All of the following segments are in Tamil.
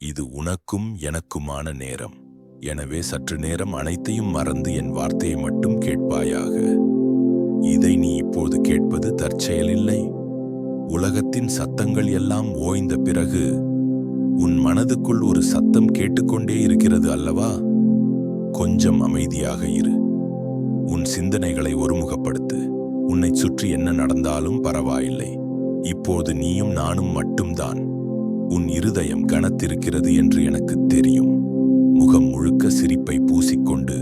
இது உனக்கும் எனக்குமான நேரம். எனவே சற்று நேரம் அனைத்தையும் மறந்து என் வார்த்தையை மட்டும் கேட்பாயாக. இதை நீ இப்போது கேட்பது தற்செயலில்லை. உலகத்தின் சத்தங்கள் எல்லாம் ஓய்ந்த பிறகு உன் மனதுக்குள் ஒரு சத்தம் கேட்டுக்கொண்டே இருக்கிறது அல்லவா? கொஞ்சம் அமைதியாக இரு. உன் சிந்தனைகளை ஒருமுகப்படுத்து. உன்னை சுற்றி என்ன நடந்தாலும் பரவாயில்லை. இப்போது நீயும் நானும் மட்டும்தான். உன் இருதயம் கனத்திருக்கிறது என்று எனக்கு தெரியும். முகம் முழுக்க சிரிப்பை பூசிக்கொண்டு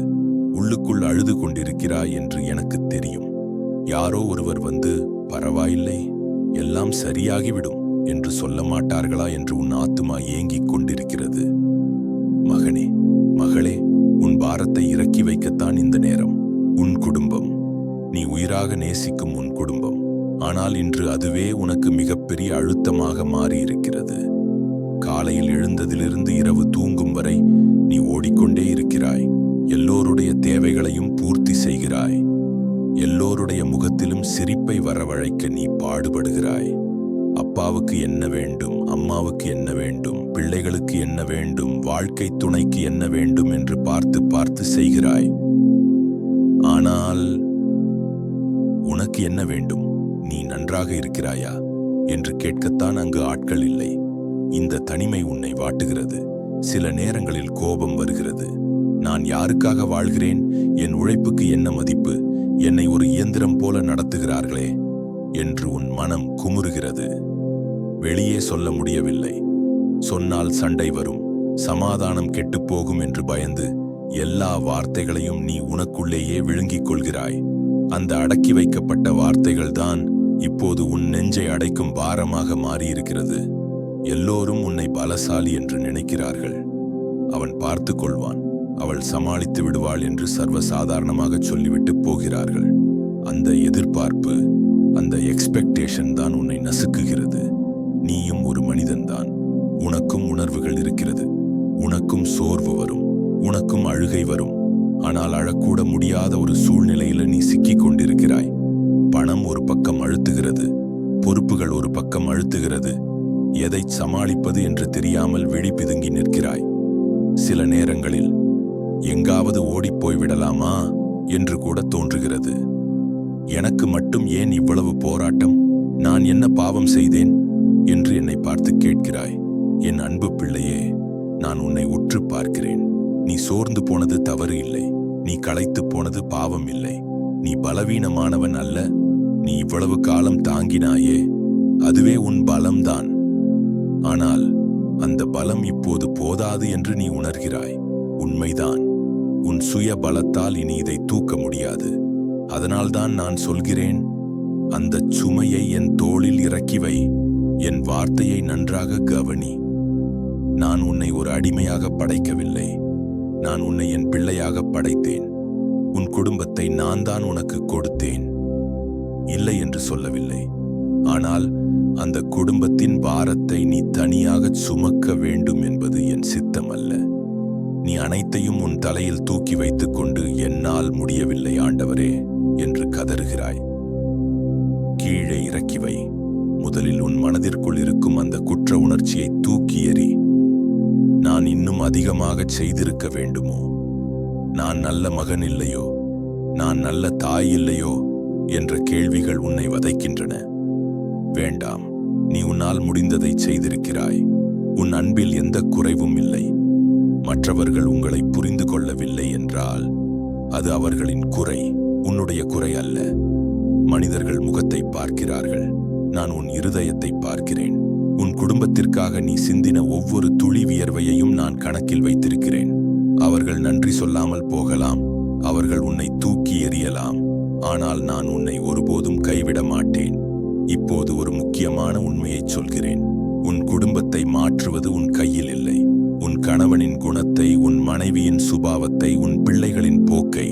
உள்ளுக்குள் அழுது கொண்டிருக்கிறாய் என்று எனக்கு தெரியும். யாரோ ஒருவர் வந்து பரவாயில்லை, எல்லாம் சரியாகிவிடும் என்று சொல்ல மாட்டார்களா என்று உன் ஆத்துமா ஏங்கிக் கொண்டிருக்கிறது. மகனே, மகளே, உன் பாரத்தை இறக்கி வைக்கத்தான் இந்த நேரம். உன் குடும்பம், நீ உயிராக நேசிக்கும் உன் குடும்பம். ஆனால் இன்று அதுவே உனக்கு மிகப்பெரிய அழுத்தமாக மாறியிருக்கிறது. காலையில் எழுந்ததிலிருந்து இரவு தூங்கும் வரை நீ ஓடிக்கொண்டே இருக்கிறாய். எல்லோருடைய தேவைகளையும் பூர்த்தி செய்கிறாய். எல்லோருடைய முகத்திலும் சிரிப்பை வரவழைக்க நீ பாடுபடுகிறாய். அப்பாவுக்கு என்ன வேண்டும், அம்மாவுக்கு என்ன வேண்டும், பிள்ளைகளுக்கு என்ன வேண்டும், வாழ்க்கை துணைக்கு என்ன வேண்டும் என்று பார்த்து பார்த்து செய்கிறாய். ஆனால் உனக்கு என்ன வேண்டும்? நீ நன்றாக இருக்கிறாயா என்று கேட்கத்தான் அங்கு ஆட்கள் இல்லை. இந்த தனிமை உன்னை வாட்டுகிறது. சில நேரங்களில் கோபம் வருகிறது. நான் யாருக்காக வாழ்கிறேன்? என் உழைப்புக்கு என்ன மதிப்பு? என்னை ஒரு இயந்திரம் போல நடத்துகிறார்களே என்று உன் மனம் குமுறுகிறது. வெளியே சொல்ல முடியவில்லை. சொன்னால் சண்டை வரும், சமாதானம் கெட்டுப்போகும் என்று பயந்து எல்லா வார்த்தைகளையும் நீ உனக்குள்ளேயே விழுங்கிக் கொள்கிறாய். அந்த அடக்கி வைக்கப்பட்ட வார்த்தைகள்தான் இப்போது உன் நெஞ்சை அடைக்கும் பாரமாக மாறியிருக்கிறது. எல்லோரும் உன்னை பலசாலி என்று நினைக்கிறார்கள். அவன் பார்த்து கொள்வான், அவள் சமாளித்து விடுவாள் என்று சர்வசாதாரணமாக சொல்லிவிட்டு போகிறார்கள். அந்த எதிர்பார்ப்பு, அந்த எக்ஸ்பெக்டேஷன் தான் உன்னை நசுக்குகிறது. நீயும் ஒரு மனிதன்தான். உனக்கும் உணர்வுகள் இருக்கிறது. உனக்கும் சோர்வு வரும், உனக்கும் அழுகை வரும். ஆனால் அழக்கூட முடியாத ஒரு சூழ்நிலையில நீ சிக்கிக் கொண்டிருக்கிறாய். பணம் ஒரு பக்கம் அழுத்துகிறது, பொறுப்புகள் ஒரு பக்கம் அழுத்துகிறது. எதை சமாளிப்பது என்று தெரியாமல் விழி பிதுங்கி நிற்கிறாய். சில நேரங்களில் எங்காவது ஓடிப்போய் விடலாமா என்று கூட தோன்றுகிறது. எனக்கு மட்டும் ஏன் இவ்வளவு போராட்டம்? நான் என்ன பாவம் செய்தேன் என்று என்னை பார்த்து கேட்கிறாய். என் அன்பு பிள்ளையே, நான் உன்னை உற்று பார்க்கிறேன். நீ சோர்ந்து போனது தவறு இல்லை. நீ களைத்து போனது பாவம் இல்லை. நீ பலவீனமானவன் அல்ல. நீ இவ்வளவு காலம் தாங்கினாயே, அதுவே உன் பலம்தான். ஆனால் அந்த பலம் இப்போது போதாது என்று நீ உணர்கிறாய். உண்மைதான். உன் சுய பலத்தால் இனி இதை தூக்க முடியாது. அதனால்தான் நான் சொல்கிறேன், அந்த சுமையை என் தோளில் இறக்கி வை. என் வார்த்தையை நன்றாக கவனி. நான் உன்னை ஒரு அடிமையாக படைக்கவில்லை. நான் உன்னை என் பிள்ளையாக படைத்தேன். உன் குடும்பத்தை நான் தான் உனக்கு கொடுத்தேன். இல்லை என்று சொல்லவில்லை. ஆனால் அந்த குடும்பத்தின் பாரத்தை நீ தனியாக சுமக்க வேண்டும் என்பது என் சித்தம் அல்ல. நீ அனைத்தையும் உன் தலையில் தூக்கி வைத்துக் கொண்டு என்னால் முடியவில்லை ஆண்டவரே என்று கதறுகிறாய். கீழே இறக்கி வை. முதலில் உன் மனதிற்குள் இருக்கும் அந்த குற்ற உணர்ச்சியை தூக்கி எறி. நான் இன்னும் அதிகமாக செய்திருக்க வேண்டுமோ? நான் நல்ல மகன் இல்லையோ? நான் நல்ல தாய் இல்லையோ என்ற கேள்விகள் உன்னை வதைக்கின்றன. வேண்டாம், நீ உன்னால் முடிந்ததை செய்திருக்கிறாய். உன் அன்பில் எந்த குறைவும் இல்லை. மற்றவர்கள் உங்களை புரிந்து கொள்ளவில்லை என்றால் அது அவர்களின் குறை, உன்னுடைய குறை அல்ல. மனிதர்கள் முகத்தை பார்க்கிறார்கள். நான் உன் இருதயத்தை பார்க்கிறேன். உன் குடும்பத்திற்காக நீ சிந்தின ஒவ்வொரு துளி வியர்வையையும் நான் கணக்கில் வைத்திருக்கிறேன். அவர்கள் நன்றி சொல்லாமல் போகலாம். அவர்கள் உன்னை தூக்கி எறியலாம். ஆனால் நான் உன்னை ஒருபோதும் கைவிட மாட்டேன். இப்போது ஒரு முக்கியமான உண்மையை சொல்கிறேன். உன் குடும்பத்தை மாற்றுவது உன் கையில் இல்லை. உன் கணவனின் குணத்தை, உன் மனைவியின் சுபாவத்தை, உன் பிள்ளைகளின் போக்கை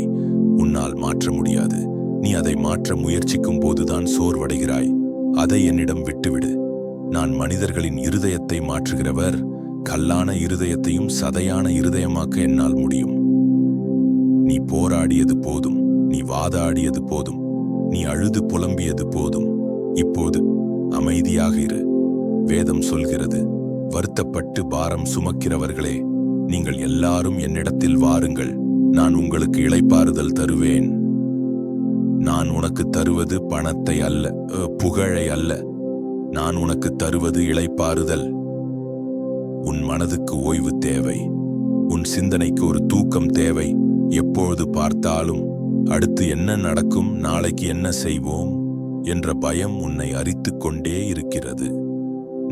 உன்னால் மாற்ற முடியாது. நீ அதை மாற்ற முயற்சிக்கும் போதுதான் சோர்வடைகிறாய். அதை என்னிடம் விட்டுவிடு. நான் மனிதர்களின் இருதயத்தை மாற்றுகிறவர். கல்லான இருதயத்தையும் சதையான இருதயமாக்க என்னால் முடியும். நீ போராடியது போதும். நீ வாதாடியது போதும். நீ அழுது புலம்பியது போதும். இப்போது அமைதியாக இரு. வேதம் சொல்கிறது, வருத்தப்பட்டு பாரம் சுமக்கிறவர்களே, நீங்கள் எல்லாரும் என்னிடத்தில் வாருங்கள், நான் உங்களுக்கு இளைப்பாறுதல் தருவேன். நான் உனக்கு தருவது பணத்தை அல்ல, புகழை அல்ல. நான் உனக்கு தருவது இளைப்பாறுதல். உன் மனதுக்கு ஓய்வு தேவை. உன் சிந்தனைக்கு ஒரு தூக்கம் தேவை. எப்பொழுது பார்த்தாலும் அடுத்து என்ன நடக்கும், நாளைக்கு என்ன செய்வோம் என்ற பயம் உன்னை அரித்துக் கொண்டே இருக்கிறது.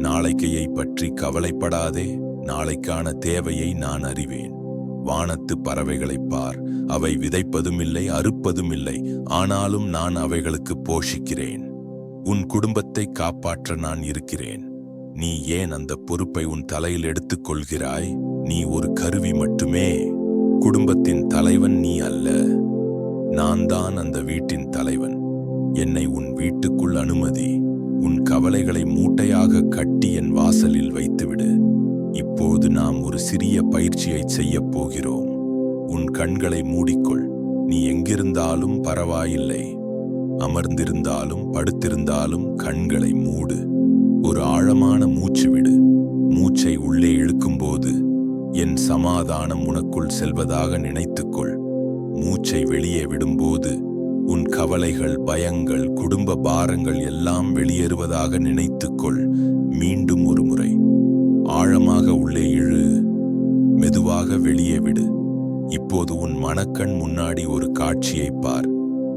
நாளைக்கையை பற்றி கவலைப்படாதே. நாளைக்கான தேவையை நான் அறிவேன். வானத்து பறவைகளைப் பார், அவை விதைப்பதுமில்லை, அறுப்பதுமில்லை, ஆனாலும் நான் அவைகளுக்கு போஷிக்கிறேன். உன் குடும்பத்தை காப்பாற்ற நான் இருக்கிறேன். நீ ஏன் அந்த பொறுப்பை உன் தலையில் எடுத்துக் கொள்கிறாய்? நீ ஒரு கருவி மட்டுமே. குடும்பத்தின் தலைவன் நீ அல்ல. நான் தான் அந்த வீட்டின் தலைவன். என்னை உன் வீட்டுக்குள் அனுமதி. உன் கவலைகளை மூட்டையாக கட்டி என் வாசலில் வைத்துவிடு. இப்போது நாம் ஒரு சிறிய பயிற்சியை செய்யப் போகிறோம். உன் கண்களை மூடிக்கொள். நீ எங்கிருந்தாலும் பரவாயில்லை. அமர்ந்திருந்தாலும் படுத்திருந்தாலும் கண்களை மூடு. ஒரு ஆழமான மூச்சு விடு. மூச்சை உள்ளே இழுக்கும்போது என் சமாதானம் உனக்குள் செல்வதாக நினைத்துக்கொள். மூச்சை வெளியே விடும்போது உன் கவலைகள், பயங்கள், குடும்ப பாரங்கள் எல்லாம் வெளியேறுவதாக நினைத்துக்கொள். மீண்டும் ஒரு முறை ஆழமாக உள்ளே இழு, மெதுவாக வெளியே விடு. இப்போது உன் மனக்கண் முன்னாடி ஒரு காட்சியை பார்.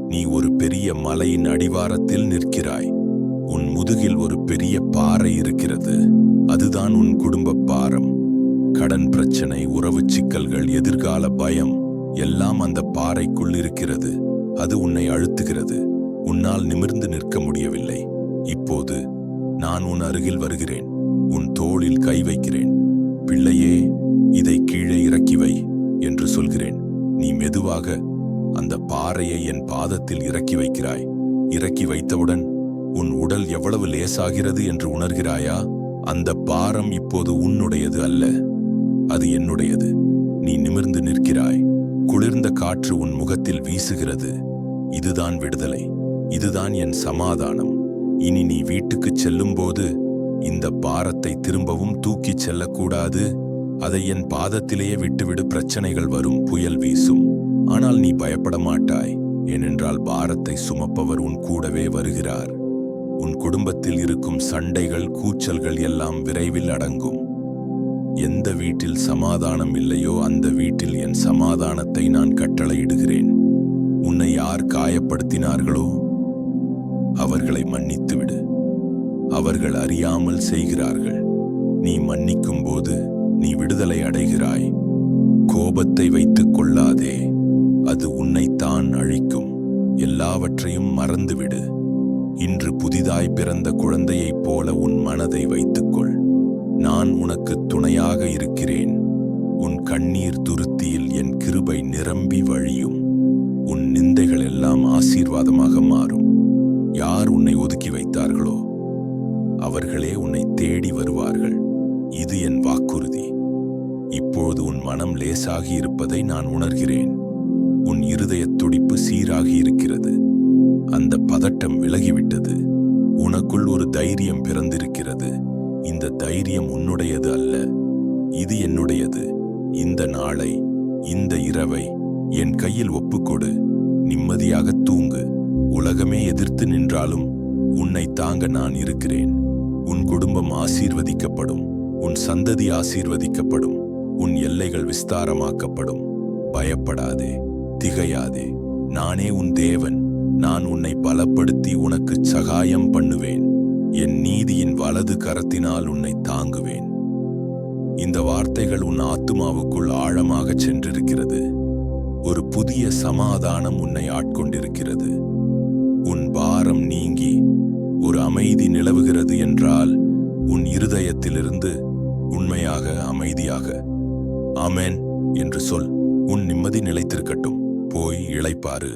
நீ ஒரு பெரிய மலையின் அடிவாரத்தில் நிற்கிறாய். உன் முதுகில் ஒரு பெரிய பாறை இருக்கிறது. அதுதான் உன் குடும்ப பாரம். கடன் பிரச்சனை, உறவு சிக்கல்கள், எதிர்கால பயம் எல்லாம் அந்த பாறைக்குள் இருக்கிறது. அது உன்னை அழுத்துகிறது. உன்னால் நிமிர்ந்து நிற்க முடியவில்லை. இப்போது நான் உன் அருகில் வருகிறேன். உன் தோளில் கை வைக்கிறேன். பிள்ளையே, இதை கீழே இறக்கி வை என்று சொல்கிறேன். நீ மெதுவாக அந்த பாறையை என் பாதத்தில் இறக்கி வைக்கிறாய். இறக்கி வைத்தவுடன் உன் உடல் எவ்வளவு லேசாகிறது என்று உணர்கிறாயா? அந்த பாரம் இப்போது உன்னுடையது அல்ல, அது என்னுடையது. நீ நிமிர்ந்து நிற்கிறாய். குளிர்ந்த காற்று உன் முகத்தில் வீசுகிறது. இதுதான் விடுதலை. இதுதான் என் சமாதானம். இனி நீ வீட்டுக்குச் செல்லும்போது இந்த பாரத்தை திரும்பவும் தூக்கிச் செல்லக்கூடாது. அதை என் பாதத்திலேயே விட்டுவிடு. பிரச்சனைகள் வரும், புயல் வீசும், ஆனால் நீ பயப்பட மாட்டாய். ஏனென்றால் பாரத்தை சுமப்பவர் உன் கூடவே வருகிறார். உன் குடும்பத்தில் இருக்கும் சண்டைகள், கூச்சல்கள் எல்லாம் விரைவில் அடங்கும். எந்த வீட்டில் சமாதானம் இல்லையோ அந்த வீட்டில் என் சமாதானத்தை நான் கட்டளையிடுகிறேன். உன்னை யார் காயப்படுத்தினார்களோ அவர்களை மன்னித்துவிடு. அவர்கள் அறியாமல் செய்கிறார்கள். நீ மன்னிக்கும் போது நீ விடுதலை அடைகிறாய். கோபத்தை வைத்துக் கொள்ளாதே, அது உன்னைத்தான் அழிக்கும். எல்லாவற்றையும் மறந்துவிடு. இன்று புதிதாய் பிறந்த குழந்தையைப் போல உன் மனதை வைத்துக்கொள். நான் உனக்கு துணையாக இருக்கிறேன். உன் கண்ணீர் துருத்தியில் என் கிருபை நிரம்பி வழியும். உன் நிந்தைகள் எல்லாம் ஆசீர்வாதமாக மாறும். யார் உன்னை ஒதுக்கி வைத்தார்களோ அவர்களே உன்னை தேடி வருவார்கள். இது என் வாக்குறுதி. இப்போது உன் மனம் லேசாகி இருப்பதை நான் உணர்கிறேன். உன் இருதயத் துடிப்பு சீராகி இருக்கிறது. அந்த பதட்டம் விலகிவிட்டது. உனக்குள் ஒரு தைரியம் பிறந்திருக்கிறது. இந்த தைரியம் உன்னுடையது அல்ல, இது என்னுடையது. இந்த நாளை, இந்த இரவை என் கையில் ஒப்புக்கொடு. நிம்மதியாக தூங்கு. உலகமே எதிர்த்து நின்றாலும் உன்னை தாங்க நான் இருக்கிறேன். உன் குடும்பம் ஆசீர்வதிக்கப்படும். உன் சந்ததி ஆசீர்வதிக்கப்படும். உன் எல்லைகள் விஸ்தாரமாக்கப்படும். பயப்படாதே, திகையாதே. நானே உன் தேவன். நான் உன்னை பலப்படுத்தி உனக்கு சகாயம் பண்ணுவேன். என் நீதியின் வலது கரத்தினால் உன்னை தாங்குவேன். இந்த வார்த்தைகள் உன் ஆத்துமாவுக்குள் ஆழமாக சென்றிருக்கிறது. ஒரு புதிய சமாதானம் உன்னை ஆட்கொண்டிருக்கிறது. உன் பாரம் நீங்கி ஒரு அமைதி நிலவுகிறது என்றால் உன் இருதயத்திலிருந்து உண்மையாக அமைதியாக ஆமென் என்று சொல். உன் நிம்மதி நிலைத்திருக்கட்டும். போய் இளைப்பாறு.